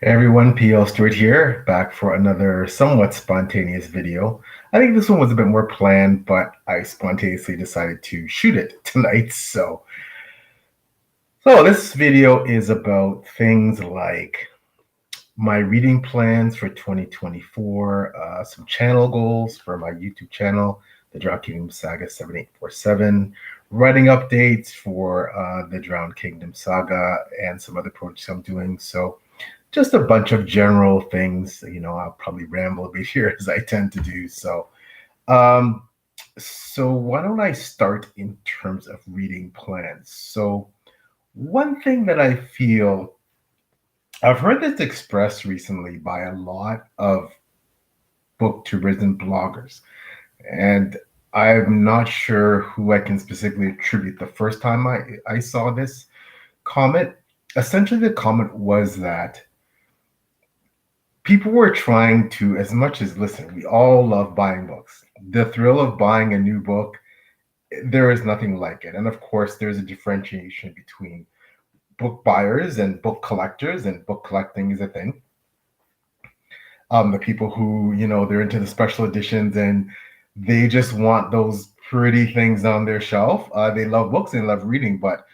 Hey everyone, PL Stuart here, back for another somewhat spontaneous video. I think this one was a bit more planned, but I spontaneously decided to shoot it tonight. So this video is about things like my reading plans for 2024, some channel goals for my YouTube channel, the Drowned Kingdom Saga 7847, writing updates for the Drowned Kingdom Saga, and some other projects I'm doing. So just a bunch of general things. I'll probably ramble a bit here as I tend to do. Um, so why don't I start in terms of reading plans? So one thing that I feel I've heard this expressed recently by a lot of book tourism bloggers, and I'm not sure who I can specifically attribute the first time I saw this comment. Essentially, the comment was that people were trying to, as much as, listen, we all love buying books. The thrill of buying a new book, there is nothing like it. And of course, there's a differentiation between book buyers and book collectors, and book collecting is a thing. The people who, they're into the special editions and they just want those pretty things on their shelf. They love books and love reading, but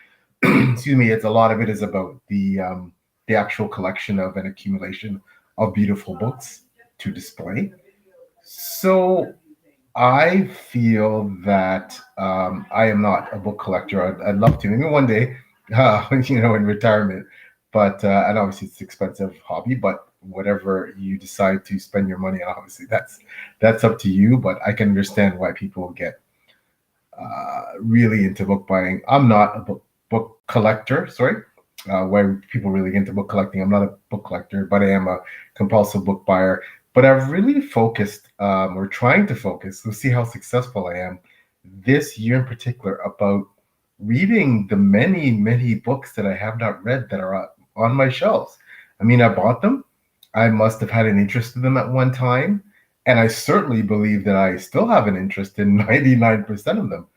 excuse me, it's a lot of it is about the actual collection of an accumulation of beautiful books to display. So I feel that I am not a book collector. I'd love to, maybe one day, in retirement. But and obviously it's an expensive hobby. But whatever you decide to spend your money on, obviously that's up to you. But I can understand why people get really into book buying. I'm not a book collector. Sorry, where people really get into book collecting. I'm not a book collector, but I am a compulsive book buyer. But I've really focused, or trying to focus, we'll see how successful I am this year in particular, about reading the many, many books that I have not read that are on my shelves. I mean, I bought them. I must have had an interest in them at one time. And I certainly believe that I still have an interest in 99% of them,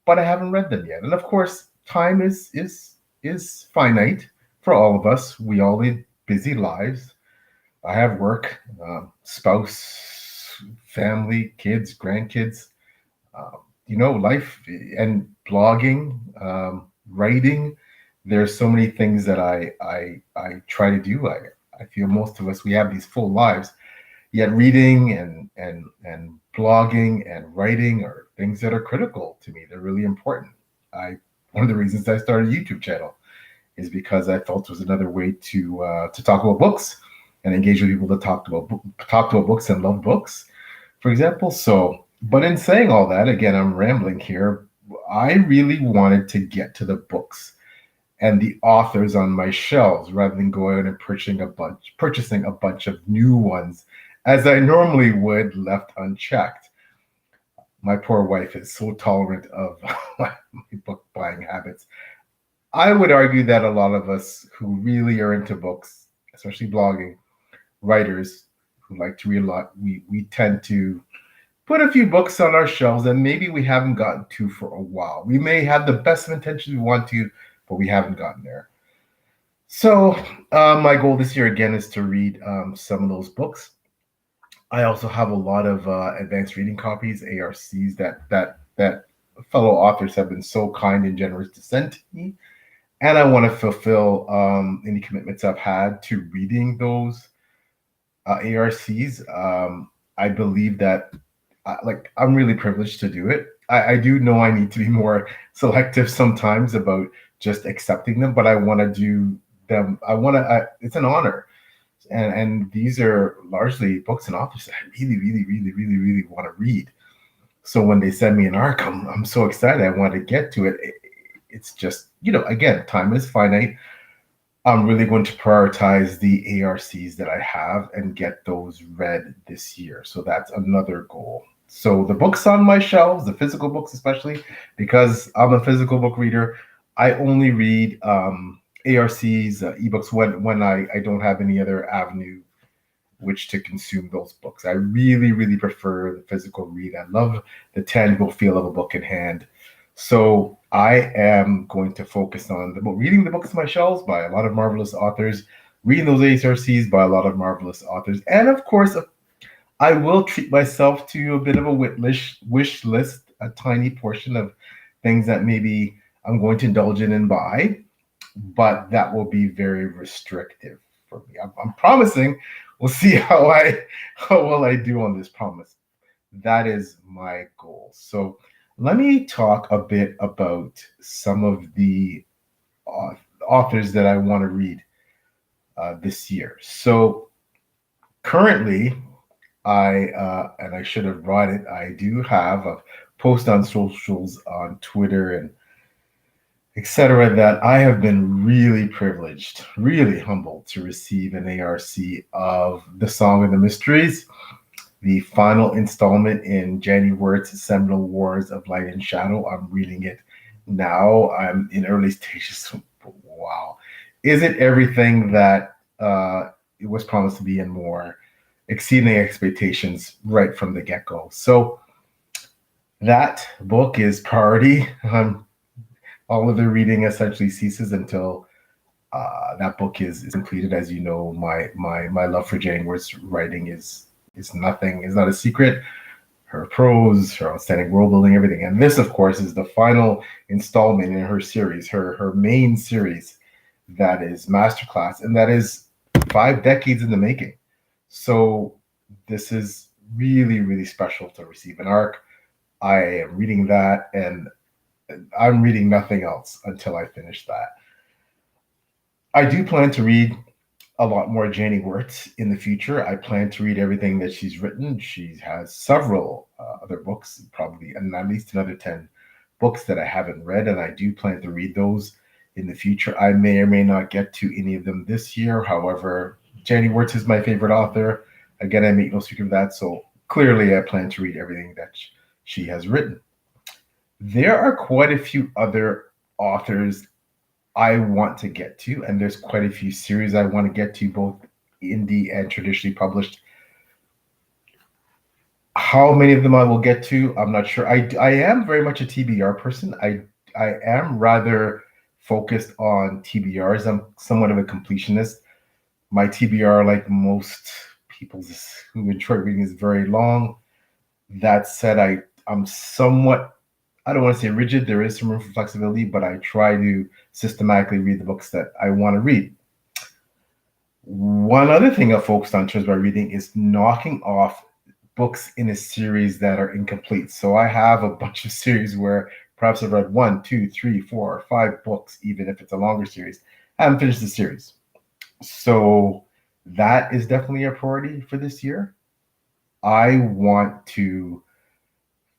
but I haven't read them yet. And of course, time is finite for all of us. We all lead busy lives. I have work, spouse, family, kids, grandkids, life and blogging, writing. There's so many things that I try to do. I feel most of us, we have these full lives, yet reading and blogging and writing are things that are critical to me. They're really important. One of the reasons I started a YouTube channel is because I felt it was another way to talk about books and engage with people that talk about books and love books, for example. So, but in saying all that, again, I'm rambling here. I really wanted to get to the books and the authors on my shelves rather than going and purchasing a bunch of new ones, as I normally would, left unchecked. My poor wife is so tolerant of my book buying habits. I would argue that a lot of us who really are into books, especially blogging, writers who like to read a lot, we tend to put a few books on our shelves that maybe we haven't gotten to for a while. We may have the best of intentions we want to, but we haven't gotten there. So my goal this year again is to read some of those books. I also have a lot of advanced reading copies, ARCs, that fellow authors have been so kind and generous to send to me, and I want to fulfill any commitments I've had to reading those ARCs. I believe that, I'm really privileged to do it. I do know I need to be more selective sometimes about just accepting them, but I want to do them. It's an honor. And these are largely books and authors that I really, really, really, really, really want to read. So when they send me an arc, I'm so excited. I want to get to it. It's just, again, time is finite. I'm really going to prioritize the ARCs that I have and get those read this year. So that's another goal. So the books on my shelves, the physical books especially, because I'm a physical book reader, I only read ARCs, ebooks when I don't have any other avenue which to consume those books. I really, really prefer the physical read. I love the tangible feel of a book in hand. So I am going to focus on reading the books on my shelves by a lot of marvelous authors, reading those HRCs by a lot of marvelous authors. And of course, I will treat myself to a bit of a wish list, a tiny portion of things that maybe I'm going to indulge in and buy, but that will be very restrictive for me. I'm promising. We'll see how well I do on this promise. That is my goal. So let me talk a bit about some of the authors that I want to read this year. So currently, and I should have brought it. I do have a post on socials on Twitter and etc. that I have been really privileged, really humbled to receive an ARC of The Song of the Mysteries, the final installment in Jenny Wirt's seminal Wars of Light and Shadow. I'm reading it now. I'm in early stages. Wow. Is it everything that it was promised to be and more, exceeding expectations right from the get-go? So that book is priority. All of the reading essentially ceases until that book is completed. As you know, my love for Jane Wirt's writing is not a secret. Her prose, her outstanding world building, everything. And this, of course, is the final installment in her series, her main series, that is Masterclass, and that is 5 decades in the making. So this is really, really special to receive an ARC. I am reading that, and I'm reading nothing else until I finish that. I do plan to read a lot more Janie Wirtz in the future. I plan to read everything that she's written. She has several other books, probably, and at least another 10 books that I haven't read, and I do plan to read those in the future. I may or may not get to any of them this year. However, Janie Wirtz is my favorite author. Again, I make no secret of that, so clearly I plan to read everything that she has written. There are quite a few other authors I want to get to, and there's quite a few series I want to get to, both indie and traditionally published. How many of them I will get to, I'm not sure. I am very much a TBR person. I am rather focused on TBRs. I'm somewhat of a completionist. My TBR, like most people who enjoy reading, is very long. That said, I'm somewhat, I don't want to say rigid. There is some room for flexibility, but I try to systematically read the books that I want to read. One other thing I've focused on in terms of my reading is knocking off books in a series that are incomplete. So I have a bunch of series where perhaps I've read 1, 2, 3, 4, or 5 books, even if it's a longer series. I haven't finished the series. So that is definitely a priority for this year. I want to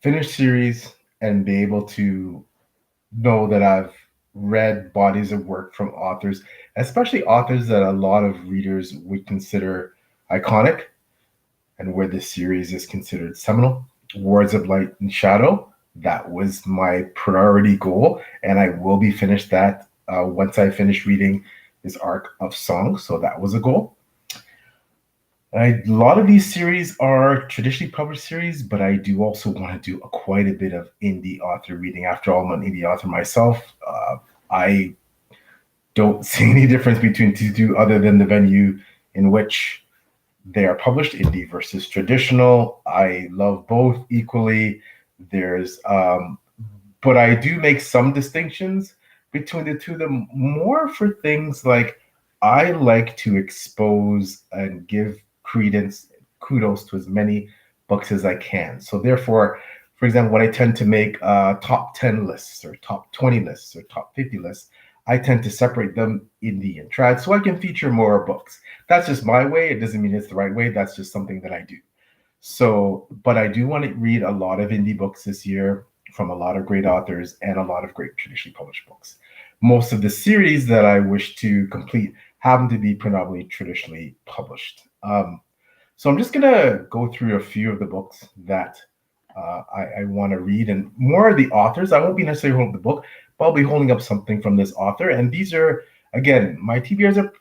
finish series and be able to know that I've read bodies of work from authors, especially authors that a lot of readers would consider iconic, and where this series is considered seminal. Wars of Light and Shadow, that was my priority goal, and I will be finished that once I finish reading this arc of songs. So that was a goal. A lot of these series are traditionally published series, but I do also want to do quite a bit of indie author reading. After all, I'm an indie author myself. I don't see any difference between the two other than the venue in which they are published, indie versus traditional. I love both equally. But I do make some distinctions between the two of them, more for things like I like to expose and give kudos to as many books as I can. So therefore, for example, when I tend to make top 10 lists or top 20 lists or top 50 lists, I tend to separate them indie and trad so I can feature more books. That's just my way. It doesn't mean it's the right way. That's just something that I do. So, but I do want to read a lot of indie books this year from a lot of great authors and a lot of great traditionally published books. Most of the series that I wish to complete happen to be predominantly traditionally published. So I'm just going to go through a few of the books that I want to read, and more of the authors. I won't be necessarily holding the book, but I'll be holding up something from this author. And these are, again, my TBRs are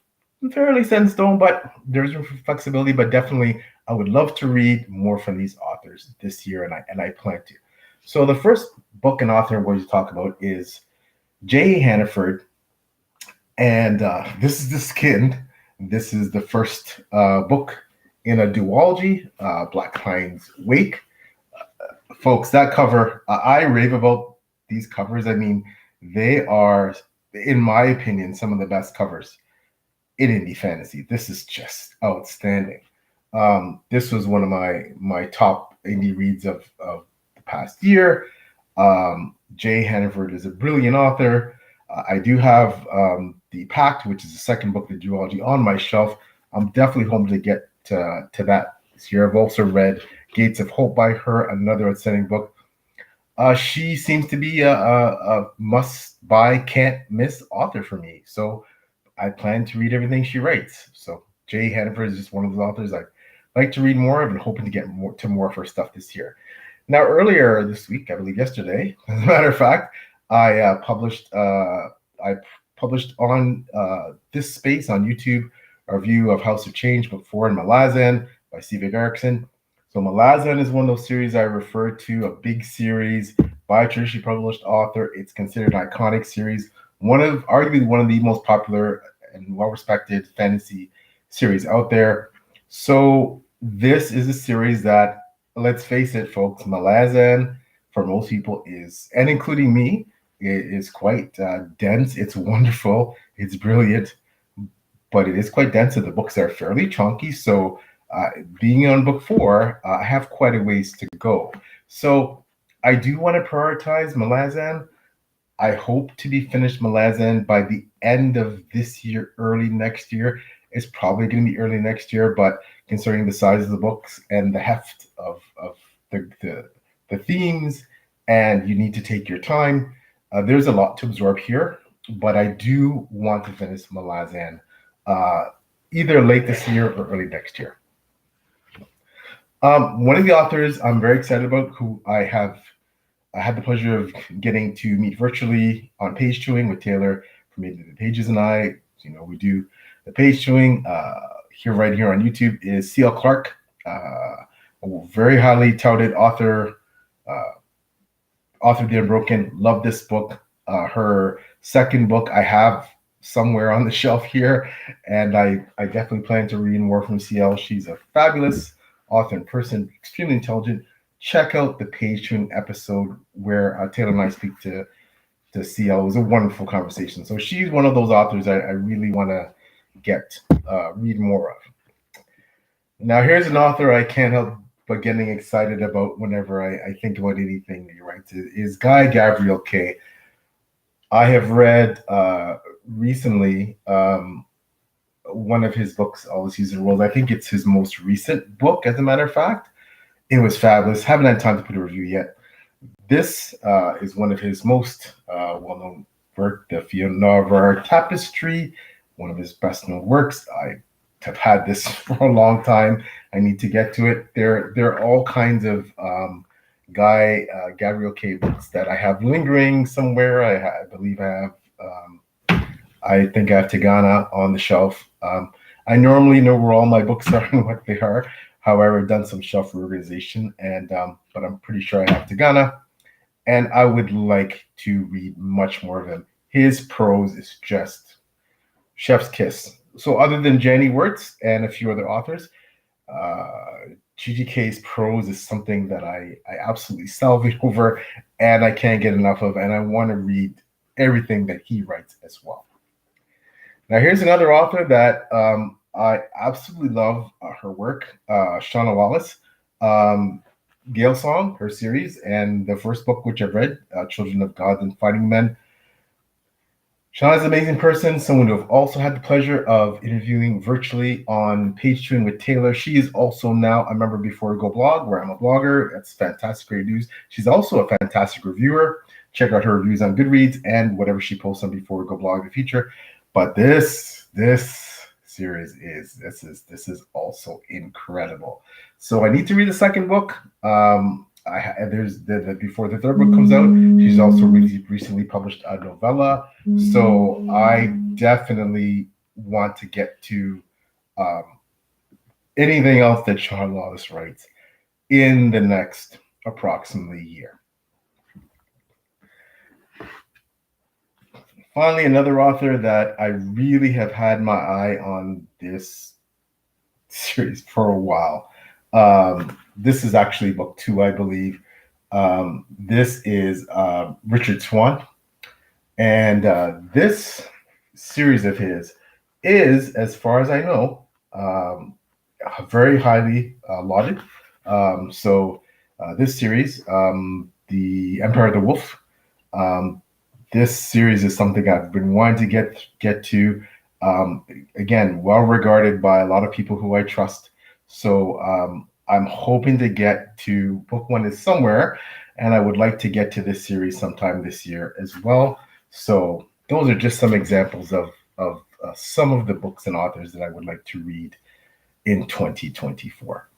fairly set in stone, but there's room for flexibility. But definitely, I would love to read more from these authors this year, and I plan to. So the first book and author we're going to talk about is J. Hannaford, and this is The Skinned. This is the first book in a duology, Black Hind's Wake. Folks, that cover, I rave about these covers. I mean, they are, in my opinion, some of the best covers in indie fantasy. This is just outstanding. This was one of my top indie reads of the past year. Jay Hannaford is a brilliant author. I do have The Pact, which is the second book of the duology, on my shelf. I'm definitely hoping to get to that this year. I've also read Gates of Hope by her, another outstanding book. She seems to be a must-buy, can't-miss author for me. So I plan to read everything she writes. So Jay Hannaford is just one of those authors I like to read more of, and hoping to get more of her stuff this year. Now, earlier this week, I believe yesterday, as a matter of fact, I published on this space on YouTube a review of House of Change, Book 4, and Malazan by Steve Erickson. So Malazan is one of those series I refer to, a big series by a traditionally published author. It's considered an iconic series, arguably one of the most popular and well-respected fantasy series out there. So this is a series that, let's face it, folks, Malazan, for most people is, and including me, it is quite dense. It's wonderful. It's brilliant, but it is quite dense. The books are fairly chunky. So being on book 4, I have quite a ways to go. So I do want to prioritize Malazan. I hope to be finished Malazan by the end of this year, early next year. It's probably going to be early next year, but considering the size of the books and the heft of the themes, and you need to take your time, there's a lot to absorb here. But I do want to finish Malazan either late this year or early next year. One of the authors I'm very excited about, who I had the pleasure of getting to meet virtually on page chewing with Taylor from Maybe the Pages and I. We do the page chewing right here on YouTube, is C.L. Clark, a very highly touted author, author of The Unbroken. Love this book. Her second book I have somewhere on the shelf here, and I definitely plan to read more from CL. She's a fabulous author in person, extremely intelligent. Check out the page chewing episode where Taylor and I speak to CL. It was a wonderful conversation. So she's one of those authors I really want to read more of. Now, here's an author I can't help but getting excited about whenever I think about anything that he writes, is Guy Gabriel Kay. I have read recently one of his books, All the Seasons World. I think it's his most recent book, as a matter of fact. It was fabulous. Haven't had time to put a review yet. This is one of his most well-known work, the Fiona Tapestry, one of his best-known works. I have had this for a long time. I need to get to it. There are all kinds of Guy Gabriel Kay books that I have lingering somewhere. I believe I have. I think I have Tigana on the shelf. I normally know where all my books are and what they are. However, I've done some shelf reorganization, but I'm pretty sure I have Tigana, and I would like to read much more of him. His prose is just chef's kiss. So other than Jenny Wirtz and a few other authors, GGK's prose is something that I absolutely salivate over, and I can't get enough of, and I want to read everything that he writes as well. Now, here's another author that I absolutely love her work, Shauna Wallace, Gale Song, her series, and the first book which I've read, Children of God and Fighting Men. Shauna's an amazing person, someone who I've also had the pleasure of interviewing virtually on Page Chewing with Taylor. She is also now a member of Before We Go blog, where I'm a blogger. That's fantastic, great news. She's also a fantastic reviewer. Check out her reviews on Goodreads and whatever she posts on Before We Go blog in the future. But this series is also incredible. So I need to read the second book. There's before the third book comes out. She's also recently published a novella. So I definitely want to get to anything else that Shauna Wallace writes in the next approximately year. Finally, another author that I really have had my eye on this series for a while. This is actually book two, I believe. This is Richard Swan. And this series of his is, as far as I know, very highly lauded. This series, The Empire of the Wolf, um, this series is something I've been wanting to get to. Um, Again, well regarded by a lot of people who I trust. I'm hoping to get to book one is somewhere, and I would like to get to this series sometime this year as well. So those are just some examples of some of the books and authors that I would like to read in 2024.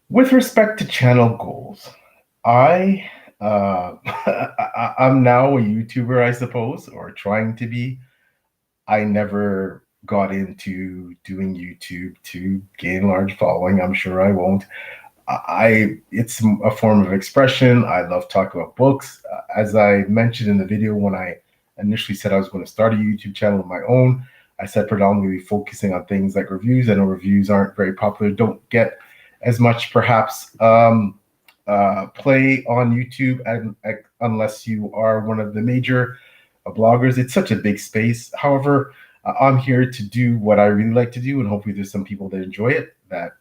With respect to channel goals, I I'm now a YouTuber, I suppose, or trying to be. I never got into doing YouTube to gain a large following. I'm sure I won't. It's a form of expression. I love talking about books. As I mentioned in the video when I initially said I was going to start a YouTube channel of my own, I said predominantly focusing on things like reviews. I know reviews aren't very popular, don't get as much perhaps play on YouTube unless you are one of the major bloggers. It's such a big space. However, I'm here to do what I really like to do, and hopefully there's some people that enjoy it, that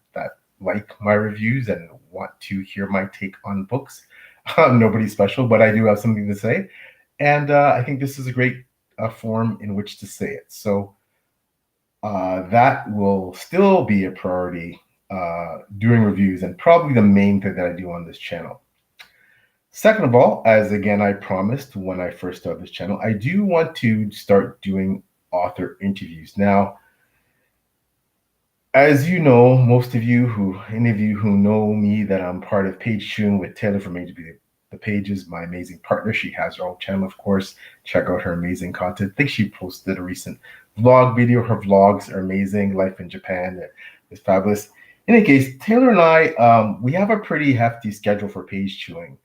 like my reviews and want to hear my take on books. Nobody special, but I do have something to say, and I think this is a great form in which to say it. So that will still be a priority doing reviews, and probably the main thing that I do on this channel. Second of all, as again I promised when I first started this channel, I do want to start doing author interviews. Now, as you know, any of you who know me, that I'm part of Page Tune with Taylor from The Pages, my amazing partner. She has her own channel, of course. Check out her amazing content. I think she posted a recent vlog video. Her vlogs are amazing. Life in Japan is fabulous. In any case, Taylor and I, we have a pretty hefty schedule for page tuning.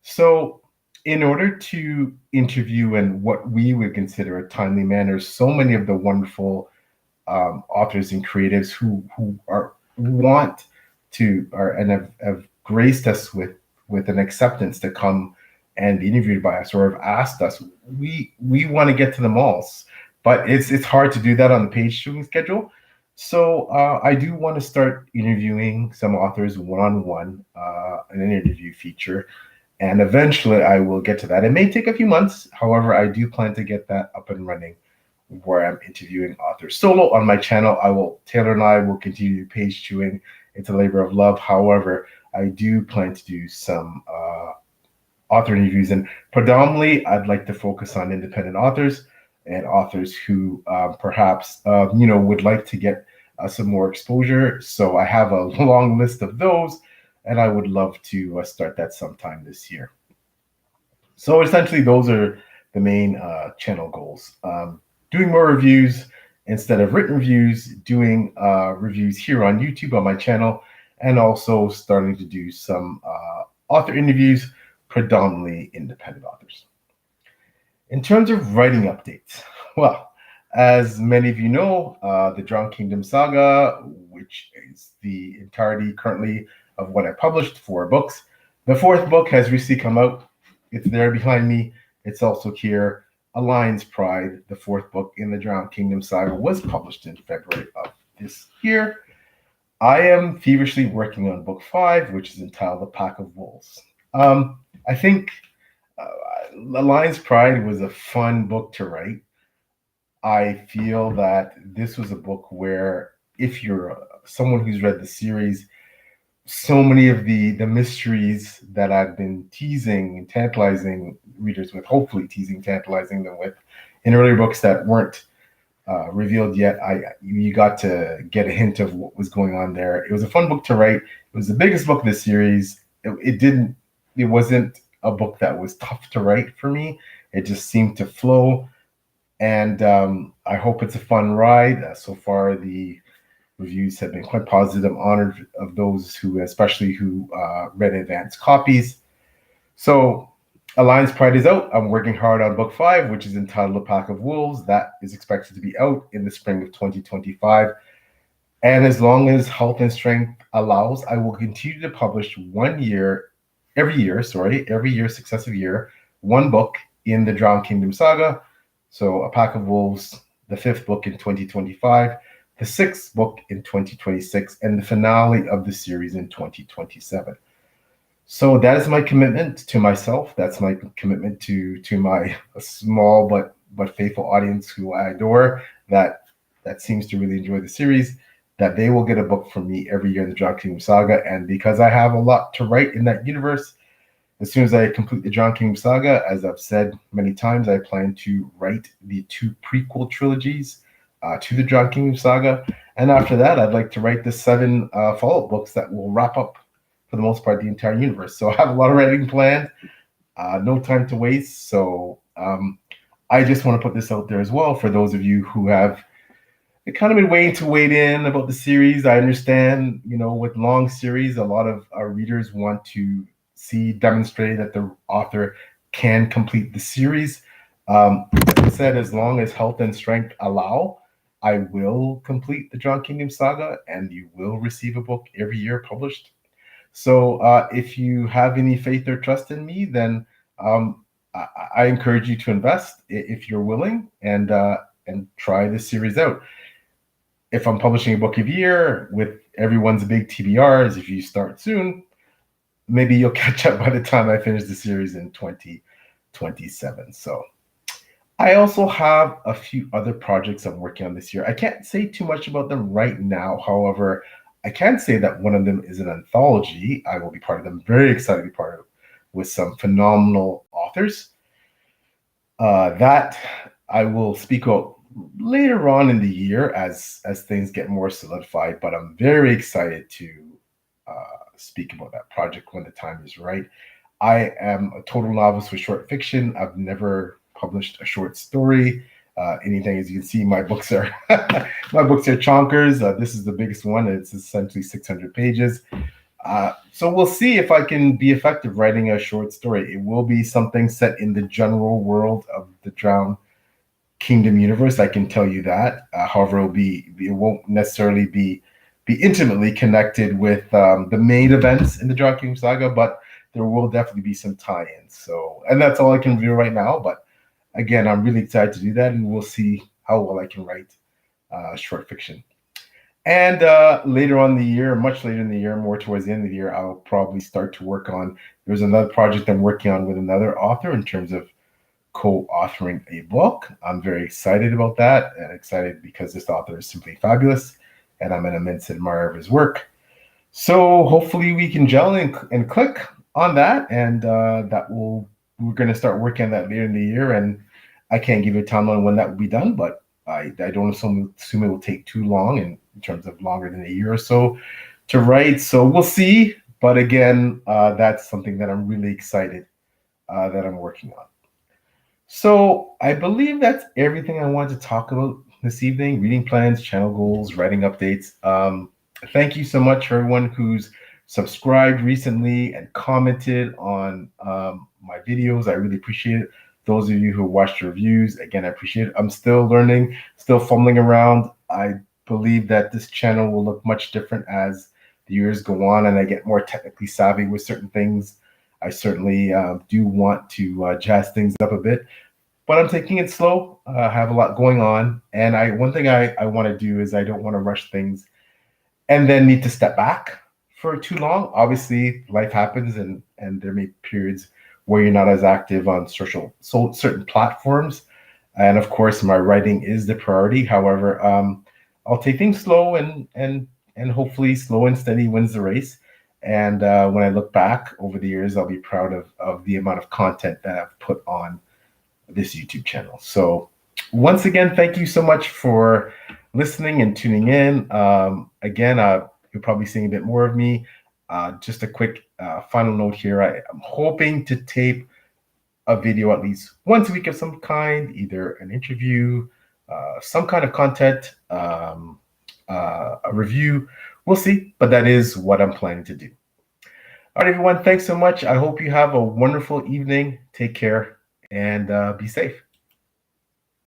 So in order to interview in what we would consider a timely manner, so many of the wonderful authors and creatives who want to and have graced us with an acceptance to come and be interviewed by us, or have asked us, we want to get to them all, but it's hard to do that on the page shooting schedule. So I do want to start interviewing some authors one-on-one in an interview feature, and eventually I will get to that. It may take a few months. However, I do plan to get that up and running, where I'm interviewing authors solo on my channel. Taylor and I will continue page chewing. It's a labor of love. However, I do plan to do some author interviews, and predominantly I'd like to focus on independent authors and authors who perhaps would like to get some more exposure. So I have a long list of those, and I would love to start that sometime this year. So essentially, those are the main channel goals. Doing more reviews instead of written reviews, doing reviews here on YouTube on my channel, and also starting to do some author interviews, predominantly independent authors. In terms of writing updates, well, as many of you know, the Drowned Kingdom Saga, which is the entirety currently of what I published, 4 books. The 4th book has recently come out. It's there behind me. It's also here. A Lion's Pride, the 4th book in the Drowned Kingdom Saga, was published in February of this year. I am feverishly working on book 5, which is entitled The Pack of Wolves. I think A Lion's Pride was a fun book to write. I feel that this was a book where, if you're someone who's read the series, so many of the mysteries that I've been teasing and tantalizing readers with, hopefully tantalizing them with, in earlier books that weren't revealed yet, you got to get a hint of what was going on there. It was a fun book to write. It was the biggest book of the series. It wasn't a book that was tough to write for me. It just seemed to flow, and I hope it's a fun ride. So far, the reviews have been quite positive. I'm honored of those especially who read advanced copies. So Alliance Pride is out. I'm working hard on book 5, which is entitled A Pack of Wolves. That is expected to be out in the spring of 2025. And as long as health and strength allows, I will continue to publish every year, successive year, one book in the Drowned Kingdom Saga. So A Pack of Wolves, the 5th book in 2025, the 6th book in 2026, and the finale of the series in 2027. So that is my commitment to myself. That's my commitment to my small but faithful audience who I adore. That seems to really enjoy the series. That they will get a book from me every year in the Drowned Kingdom Saga, and because I have a lot to write in that universe, as soon as I complete the Drowned Kingdom Saga, as I've said many times, I plan to write the 2 prequel trilogies to the Drowned Kingdom Saga, and after that, I'd like to write the 7 follow-up books that will wrap up, for the most part, the entire universe. So I have a lot of writing planned, no time to waste. So I just want to put this out there as well for those of you who have kind of been waiting to wade in about the series. I understand, with long series, a lot of our readers want to see demonstrated that the author can complete the series. As I said, as long as health and strength allow, I will complete the Drowned Kingdom Saga, and you will receive a book every year published. So if you have any faith or trust in me, then I encourage you to invest if you're willing, and try this series out. If I'm publishing a book every year with everyone's big TBRs, if you start soon, maybe you'll catch up by the time I finish the series in 2027. So I also have a few other projects I'm working on this year. I can't say too much about them right now. However, I can say that one of them is an anthology. I will be part of them. Very excited to be part of, with some phenomenal authors. That I will speak about later on in the year as things get more solidified. But I'm very excited to speak about that project when the time is right. I am a total novice with short fiction. I've never published a short story. Anything, as you can see, my books are chonkers. This is the biggest one. It's essentially 600 pages. So we'll see if I can be effective writing a short story. It will be something set in the general world of the Drowned Kingdom universe. I can tell you that. However, it won't necessarily be intimately connected with the main events in the Drowned Kingdom Saga, but there will definitely be some tie-ins. So, and that's all I can reveal right now. But again, I'm really excited to do that, and we'll see how well I can write short fiction. And later on in the year, much later in the year, more towards the end of the year, I'll probably start to work on. There's another project I'm working on with another author in terms of co-authoring a book. I'm very excited about that, and excited because this author is simply fabulous, and I'm an immense admirer of his work. So hopefully we can gel and click on that, and we're going to start working on that later in the year. And I can't give you a timeline when that will be done, but I don't assume it will take too long in terms of longer than a year or so to write. So we'll see. But again, that's something that I'm really excited that I'm working on. So I believe that's everything I wanted to talk about this evening: reading plans, channel goals, writing updates. Thank you so much for everyone who's subscribed recently and commented on my videos. I really appreciate it. Those of you who watched the reviews, again, I appreciate it. I'm still learning, still fumbling around. I believe that this channel will look much different as the years go on and I get more technically savvy with certain things. I certainly do want to jazz things up a bit, but I'm taking it slow. I have a lot going on. And one thing I want to do is I don't want to rush things and then need to step back for too long. Obviously, life happens, and there may be periods where you're not as active on certain platforms. And of course, my writing is the priority. However, I'll take things slow, and hopefully slow and steady wins the race. And when I look back over the years, I'll be proud of the amount of content that I've put on this YouTube channel. So once again, thank you so much for listening and tuning in. Again, you're probably seeing a bit more of me. Just a quick final note here. I'm hoping to tape a video at least once a week of some kind, either an interview, some kind of content, a review. We'll see, but that is what I'm planning to do. All right, everyone. Thanks so much. I hope you have a wonderful evening. Take care and be safe.